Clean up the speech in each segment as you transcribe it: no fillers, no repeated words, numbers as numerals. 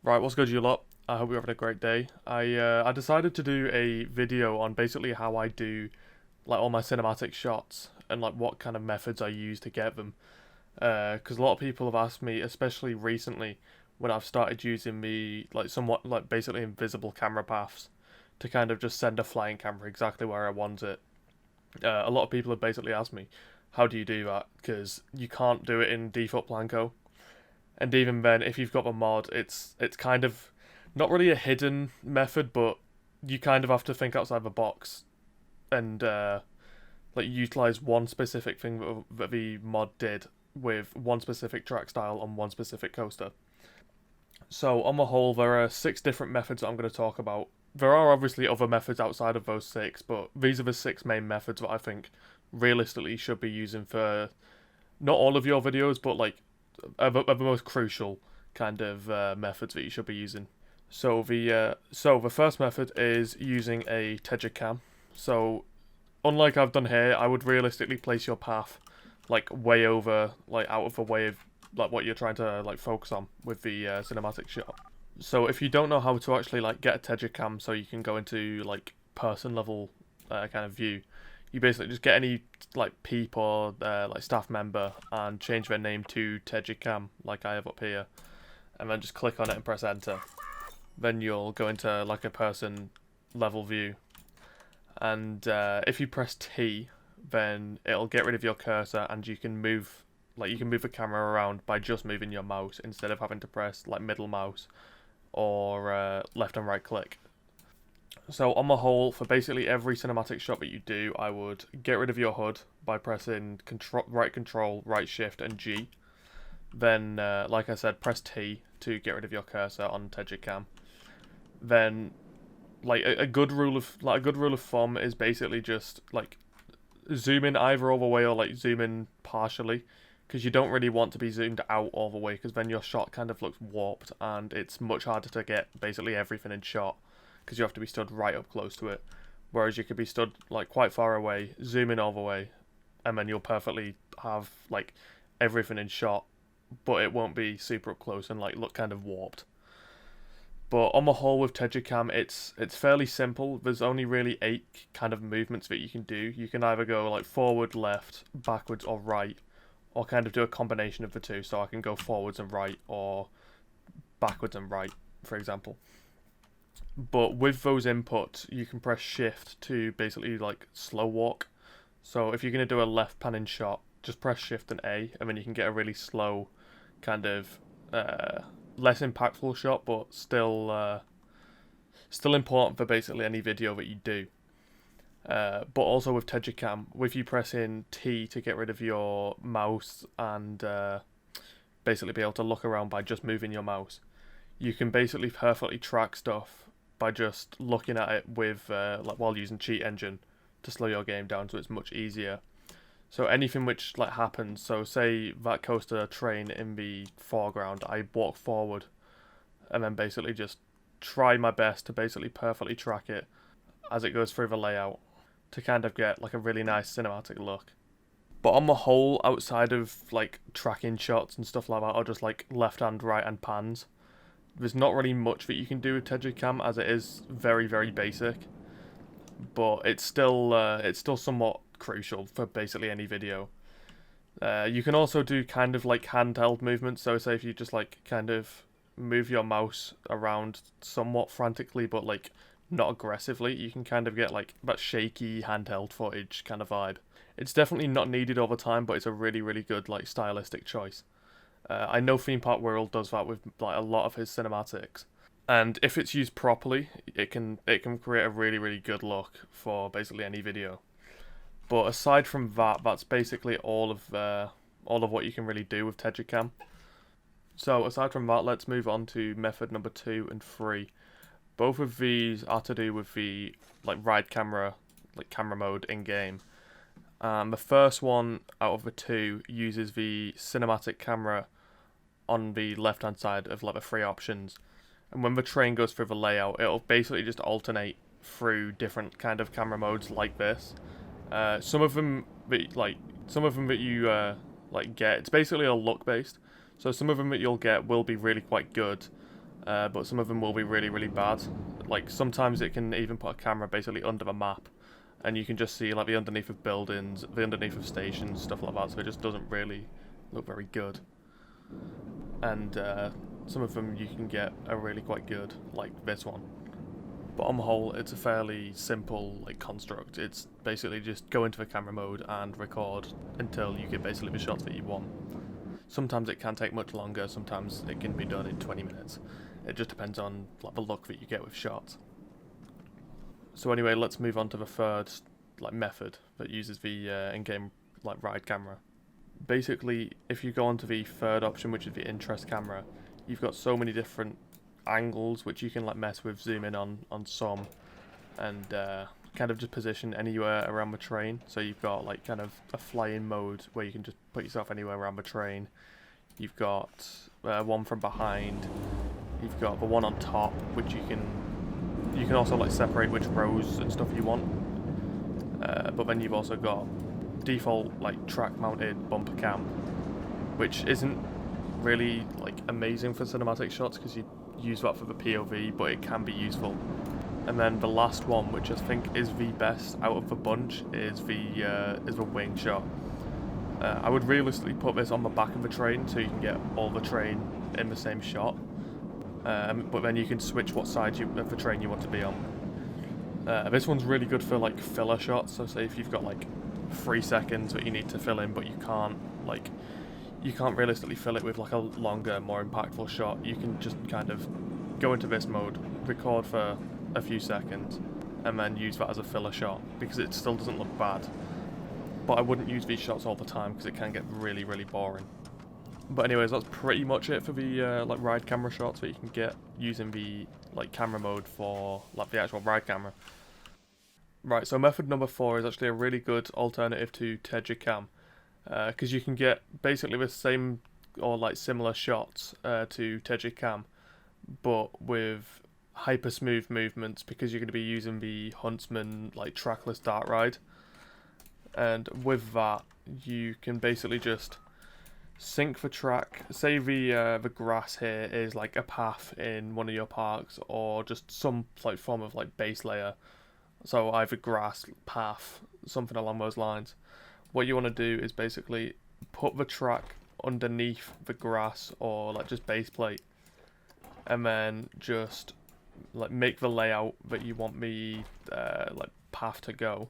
Right, what's good, you lot? I hope you're having a great day. I decided to do a video on basically how I do like all my cinematic shots and like what kind of methods I use to get them. Because a lot of people have asked me, especially recently, when I've started using the like somewhat like basically invisible camera paths to kind of just send a flying camera exactly where I want it. A lot of people have basically asked me, how do you do that? Because you can't do it in default Planco. And even then, if you've got the mod, it's kind of not really a hidden method, but you kind of have to think outside the box and like utilize one specific thing that the mod did with one specific track style on one specific coaster. So on the whole, there are 6 different methods that I'm going to talk about. There are obviously other methods outside of those 6, but these are the 6 main methods that I think realistically should be using for not all of your videos, but like are the most crucial kind of methods that you should be using. So the first method is using a Tejacam. So unlike I've done here, I would realistically place your path like way over, like out of the way of like what you're trying to like focus on with the cinematic shot. So if you don't know how to actually like get a Tejacam, so you can go into like person level kind of view, you basically just get any like peep or like staff member and change their name to Tejacam like I have up here, and then just click on it and press enter. Then you'll go into like a person level view, and if you press T, then it'll get rid of your cursor and you can move the camera around by just moving your mouse instead of having to press like middle mouse or left and right click. So on the whole, for basically every cinematic shot that you do, I would get rid of your HUD by pressing control, right shift and G. Then, like I said, press T to get rid of your cursor on Tejacam. Then, like a good rule of thumb is basically just like zoom in either all the way or like zoom in partially, because you don't really want to be zoomed out all the way, because then your shot kind of looks warped and it's much harder to get basically everything in shot, because you have to be stood right up close to it. Whereas you could be stood like quite far away, zoom in all the way, and then you'll perfectly have like everything in shot, but it won't be super up close and like look kind of warped. But on the whole with Tejacam, it's fairly simple. There's only really 8 kind of movements that you can do. You can either go like forward, left, backwards, or right, or kind of do a combination of the two. So I can go forwards and right, or backwards and right, for example. But with those inputs, you can press shift to basically like slow walk. So if you're going to do a left panning shot, just press shift and A, and then you can get a really slow kind of less impactful shot, but still important for basically any video that you do. But also with Tejacam, with you pressing T to get rid of your mouse and basically be able to look around by just moving your mouse, you can basically perfectly track stuff by just looking at it with like while using Cheat Engine to slow your game down, so it's much easier. So anything which like happens, so say that coaster train in the foreground, I walk forward and then basically just try my best to basically perfectly track it as it goes through the layout to kind of get like a really nice cinematic look. But on the whole, outside of like tracking shots and stuff like that, or just like left hand, right hand pans, there's not really much that you can do with Tejacam, as it is very, very basic. But it's still somewhat crucial for basically any video. You can also do kind of like handheld movements. So say if you just like kind of move your mouse around somewhat frantically, but like not aggressively, you can kind of get like that shaky handheld footage kind of vibe. It's definitely not needed all the time, but it's a really, really good like stylistic choice. I know Theme Park World does that with like a lot of his cinematics, and if it's used properly, it can create a really, really good look for basically any video. But aside from that, that's basically all of what you can really do with Tejacam. So aside from that, let's move on to method number 2 and 3. Both of these are to do with the like ride camera, like camera mode in game. The first one out of the 2 uses the cinematic camera on the left hand side of like the 3 options, and when the train goes through the layout, it'll basically just alternate through different kind of camera modes like this. Some of them that you like get, it's basically all luck based. So some of them that you'll get will be really quite good, but some of them will be really, really bad. Like sometimes it can even put a camera basically under the map, and you can just see like the underneath of buildings, the underneath of stations, stuff like that. So it just doesn't really look very good. And some of them you can get are really quite good, like this one. But on the whole, it's a fairly simple like construct. It's basically just go into the camera mode and record until you get basically the shots that you want. Sometimes it can take much longer, sometimes it can be done in 20 minutes. It just depends on like the luck that you get with shots. So anyway, let's move on to the third like method that uses the in-game like ride camera. Basically, if you go onto the third option, which is the interest camera, you've got so many different angles which you can like mess with, zoom in on some, and kind of just position anywhere around the train. So you've got like kind of a flying mode where you can just put yourself anywhere around the train. You've got one from behind. You've got the one on top, which you can also like separate which rows and stuff you want. But then you've also got default like track mounted bumper cam, which isn't really like amazing for cinematic shots because you use that for the POV, but it can be useful. And then the last one, which I think is the best out of the bunch, is the wing shot. I would realistically put this on the back of the train so you can get all the train in the same shot. But then you can switch what side of the train you want to be on. This one's really good for like filler shots. So say if you've got like 3 seconds that you need to fill in, but you can't realistically fill it with like a longer, more impactful shot. You can just kind of go into this mode, record for a few seconds, and then use that as a filler shot because it still doesn't look bad. But I wouldn't use these shots all the time because it can get really, really boring. But anyways, that's pretty much it for the like ride camera shots that you can get using the like camera mode for like the actual ride camera. Right, so method number 4 is actually a really good alternative to Tejacam, because you can get basically the same or like similar shots to Tejacam, but with hyper smooth movements because you're going to be using the Huntsman like trackless dart ride. And with that, you can basically just sync the track. Say the grass here is like a path in one of your parks, or just some like form of like base layer. So either grass, path, something along those lines. What you want to do is basically put the track underneath the grass or like just base plate, and then just like make the layout that you want the like path to go.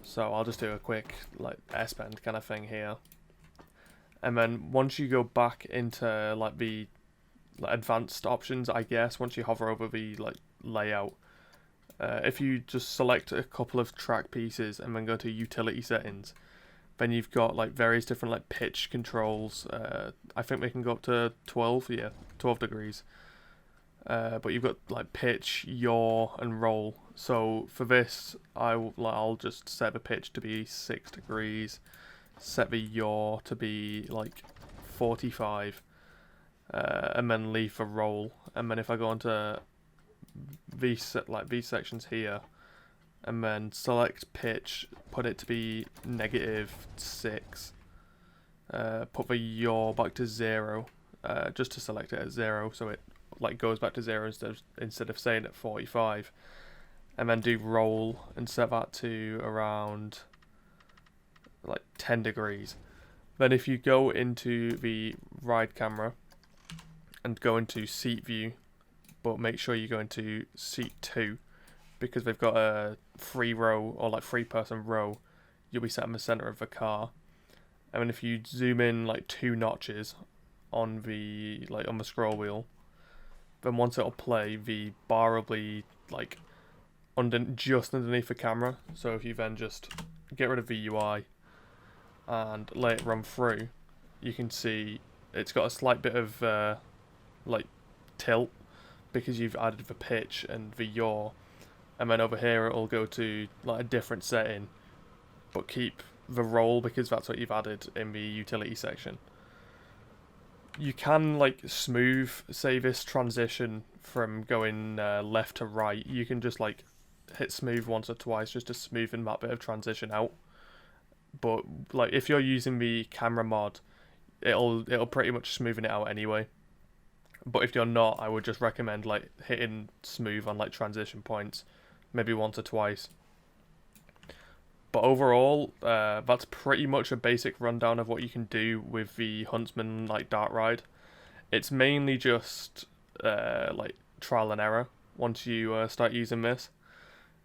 So I'll just do a quick like S-bend kind of thing here. And then once you go back into like the like advanced options, I guess, once you hover over the like layout, if you just select a couple of track pieces and then go to utility settings, then you've got like various different like pitch controls. I think they can go up to 12 degrees. But you've got like pitch, yaw, and roll. So for this, I'll just set the pitch to be 6 degrees, set the yaw to be like 45, and then leave the roll. And then if I go onto these sections here, and then select pitch, put it to be -6, put the yaw back to 0, just to select it at 0, so it like goes back to 0 instead of staying at 45, and then do roll and set that to around like 10 degrees. Then if you go into the ride camera and go into seat view, but make sure you go into seat 2, because they've got a 3-row or like 3-person row, you'll be sat in the center of the car. And then if you zoom in like 2 notches on the scroll wheel, then once it'll play, the bar will be like just underneath the camera. So if you then just get rid of the UI and let it run through, you can see it's got a slight bit of like tilt because you've added the pitch and the yaw, and then over here it'll go to like a different setting, but keep the roll because that's what you've added in the utility section. You can like smooth, say, this transition from going left to right. You can just like hit smooth once or twice just to smoothen that bit of transition out. But like if you're using the camera mod, it'll pretty much smoothen it out anyway. But if you're not, I would just recommend like hitting smooth on like transition points, maybe once or twice. But overall, that's pretty much a basic rundown of what you can do with the Huntsman like dart ride. It's mainly just like trial and error once you start using this.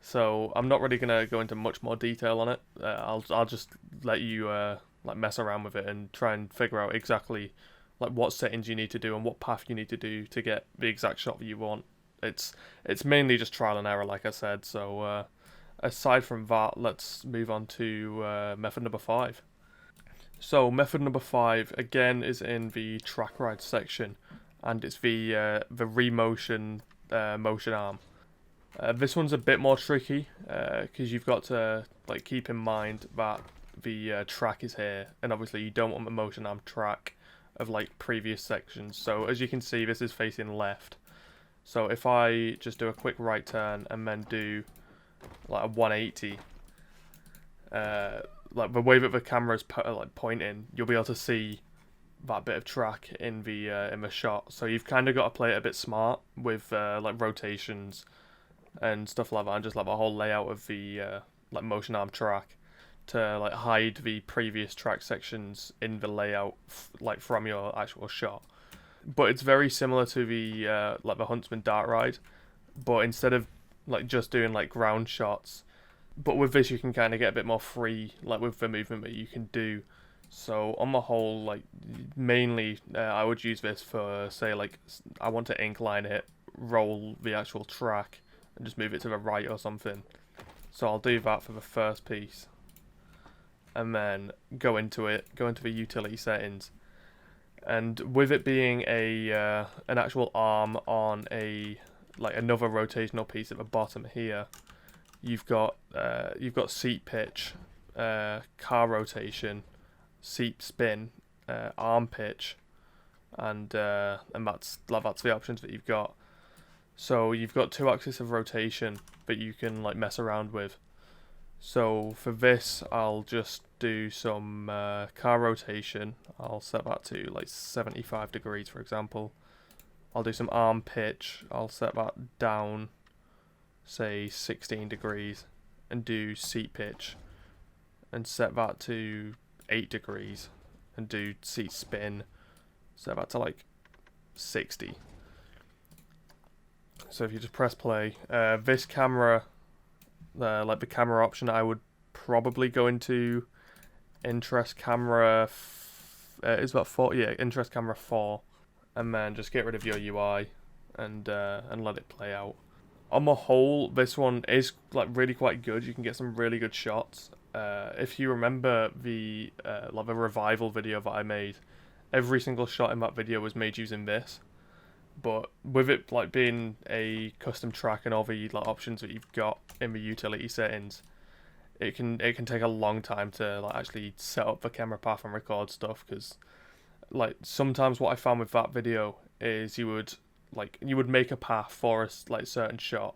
So I'm not really gonna go into much more detail on it. I'll just let you like mess around with it and try and figure out exactly like what settings you need to do and what path you need to do to get the exact shot that you want. It's mainly just trial and error, like I said. So aside from that, let's move on to method number 5. So method number 5 again is in the track ride section, and it's the remotion motion arm. This one's a bit more tricky because you've got to like keep in mind that the track is here, and obviously you don't want the motion arm track of like previous sections. So as you can see, this is facing left. So if I just do a quick right turn and then do like a 180, like the way that the camera's like pointing, you'll be able to see that bit of track in the shot. So you've kind of got to play it a bit smart with like rotations and stuff like that, and just like the whole layout of the like motion arm track to like hide the previous track sections in the layout like from your actual shot. But it's very similar to the like the Huntsman dart ride, but instead of like just doing like ground shots, but with this you can kind of get a bit more free like with the movement that you can do. So on the whole, like mainly I would use this for say like I want to incline it, roll the actual track and just move it to the right or something. So I'll do that for the first piece, and then go into the utility settings. And with it being a an actual arm on a like another rotational piece at the bottom here, you've got seat pitch, car rotation, seat spin, arm pitch, and that's the options that you've got. So you've got 2 axes of rotation that you can like mess around with. So for this, I'll just do some car rotation. I'll set that to like 75 degrees, for example. I'll do some arm pitch. I'll set that down, say 16 degrees, and do seat pitch, and set that to 8 degrees, and do seat spin, set that to like 60. So if you just press play, this camera, like the camera option, I would probably go into interest camera. It's about 4, yeah, interest camera 4, and then just get rid of your UI and let it play out. On the whole, this one is like really quite good. You can get some really good shots. If you remember the like the revival video that I made, every single shot in that video was made using this. But with it like being a custom track and all the like options that you've got in the utility settings, it can take a long time to like actually set up the camera path and record stuff. Because like sometimes what I found with that video is you would make a path for a like certain shot,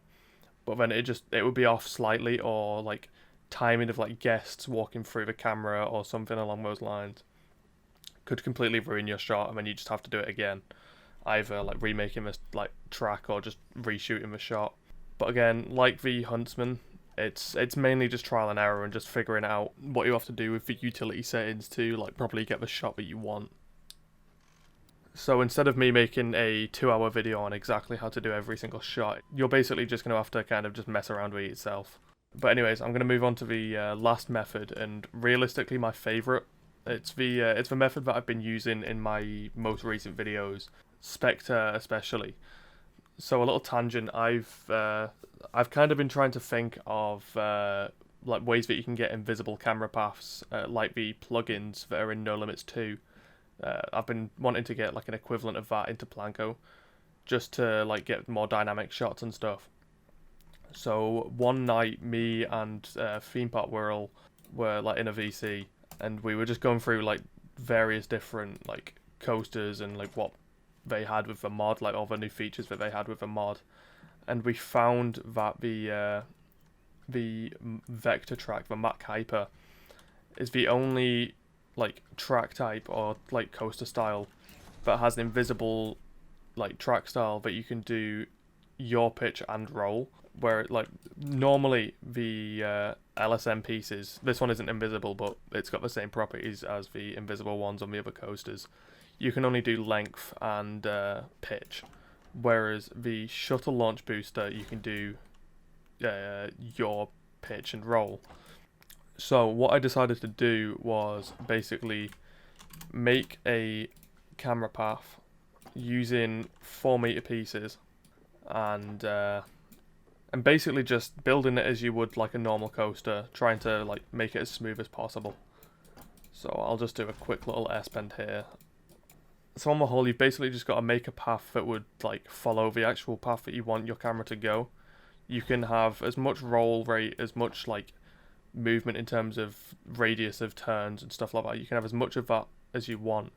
but then it would be off slightly, or like timing of like guests walking through the camera or something along those lines could completely ruin your shot, and then you just have to do it again, either like remaking this like track or just reshooting the shot. But again, like the Huntsman, it's mainly just trial and error and just figuring out what you have to do with the utility settings to like properly get the shot that you want. So instead of me making a 2-hour video on exactly how to do every single shot, you're basically just going to have to kind of just mess around with it yourself. But anyways, I'm going to move on to the last method, and realistically my favourite. It's the method that I've been using in my most recent videos, Spectre especially. So a little tangent, I've kind of been trying to think of like ways that you can get invisible camera paths, like the plugins that are in No Limits 2. I've been wanting to get like an equivalent of that into Planko, just to like get more dynamic shots and stuff. So one night, me and Theme Park Whirl were like in a VC, and we were just going through like various different like coasters and like what they had with the mod, like all the new features that they had with the mod, and we found that the vector track, the Mac Hyper, is the only like track type or like coaster style that has an invisible like track style that you can do yaw, pitch, and roll. Where like normally the LSM pieces, this one isn't invisible, but it's got the same properties as the invisible ones on the other coasters. You can only do length and pitch, whereas the shuttle launch booster you can do yaw, pitch, and roll. So what I decided to do was basically make a camera path using 4 meter pieces and basically just building it as you would like a normal coaster, trying to like make it as smooth as possible. So I'll just do a quick little S-bend here. So on the whole, you've basically just got to make a path that would like follow the actual path that you want your camera to go. You can have as much roll rate, as much like movement in terms of radius of turns and stuff like that. You can have as much of that as you want.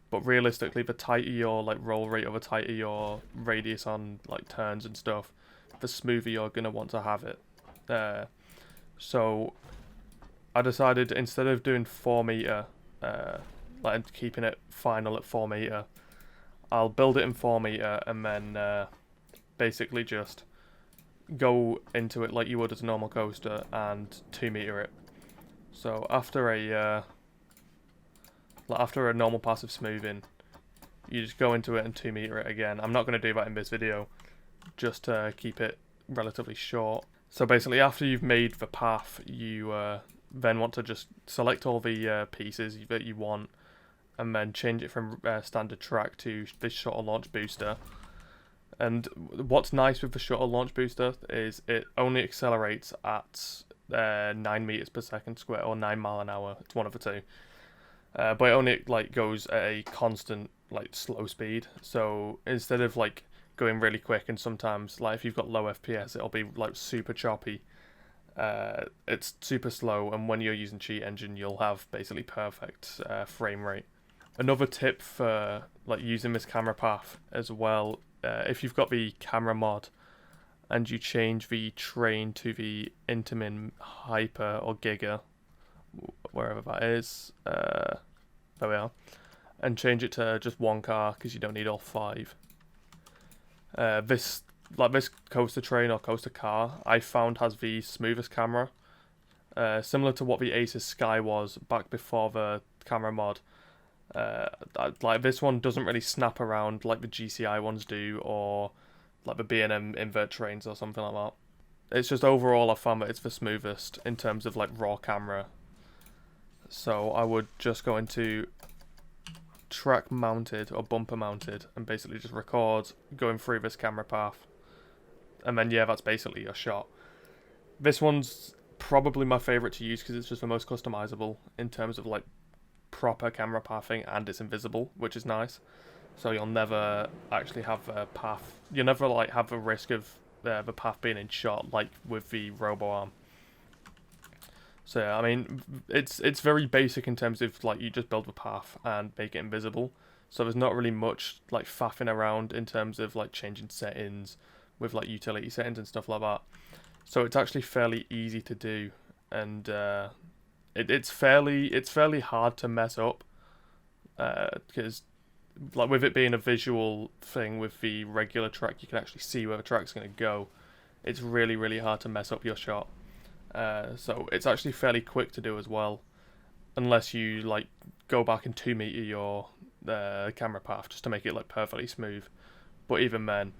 But realistically, the tighter your like roll rate or the tighter your radius on like turns and stuff, the smoother you're gonna want to have it. So I decided instead of doing 4 meter, like keeping it final at 4 meter, I'll build it in 4 meter and then basically just go into it like you would as a normal coaster and 2 meter it. So after a normal passive smoothing, you just go into it and 2 meter it again. I'm not going to do that in this video, just to keep it relatively short. So basically after you've made the path, you then want to just select all the pieces that you want and then change it from standard track to this shuttle launch booster. And what's nice with the shuttle launch booster is it only accelerates at 9 meters per second square or 9 mile an hour. It's one of the two. But it only like goes at a constant like slow speed. So instead of like going really quick, and sometimes like if you've got low FPS, it'll be like super choppy. It's super slow, and when you're using Cheat Engine, you'll have basically perfect frame rate. Another tip for like using this camera path as well, if you've got the camera mod and you change the train to the Intamin Hyper or Giga, wherever that is, there we are, and change it to just one car because you don't need all 5. This coaster train or coaster car I found has the smoothest camera, similar to what the Asus Sky was back before the camera mod. Like this one doesn't really snap around like the GCI ones do, or like the B&M invert trains or something like that. It's just overall I found that it's the smoothest in terms of like raw camera. So I would just go into track mounted or bumper mounted and basically just record going through this camera path, and then yeah, that's basically your shot. This one's probably my favourite to use because it's just the most customizable in terms of like proper camera pathing, and it's invisible, which is nice. So you'll never actually have a path. You never like have a risk of the path being in shot like with the robo arm. So yeah, I mean, it's very basic in terms of like you just build the path and make it invisible. So there's not really much like faffing around in terms of like changing settings with like utility settings and stuff like that. So it's actually fairly easy to do, and it's fairly hard to mess up because like with it being a visual thing, with the regular track you can actually see where the track's going to go. It's really hard to mess up your shot. So it's actually fairly quick to do as well, unless you like go back and 2 meter your camera path just to make it like perfectly smooth. But even then,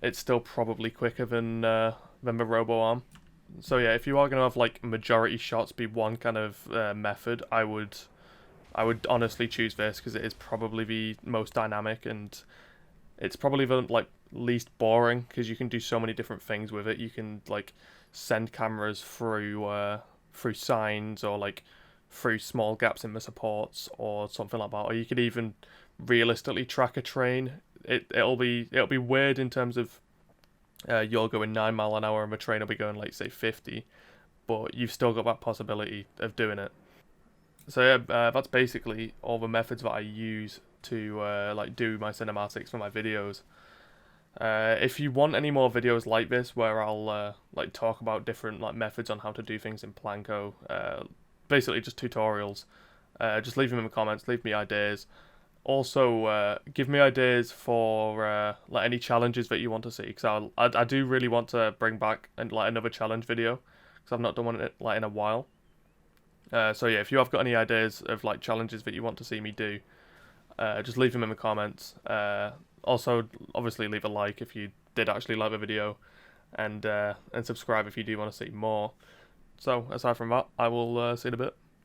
it's still probably quicker than the robo arm. So yeah, if you are gonna have like majority shots be one kind of method, I would honestly choose this because it is probably the most dynamic, and it's probably the like least boring because you can do so many different things with it. You can like send cameras through signs, or like through small gaps in the supports or something like that, or you could even realistically track a train. It'll be weird in terms of you're going 9 mile an hour and the train will be going like say 50, but you've still got that possibility of doing it. So yeah, that's basically all the methods that I use to like do my cinematics for my videos. If you want any more videos like this where I'll like talk about different like methods on how to do things in Planco, basically just tutorials, just leave them in the comments, leave me ideas, also give me ideas for like any challenges that you want to see, because I do really want to bring back and like another challenge video, because I've not done one like in a while. So yeah, if you have got any ideas of like challenges that you want to see me do, just leave them in the comments. Also, obviously leave a like if you did actually like the video, and subscribe if you do want to see more. So aside from that, I will see you in a bit.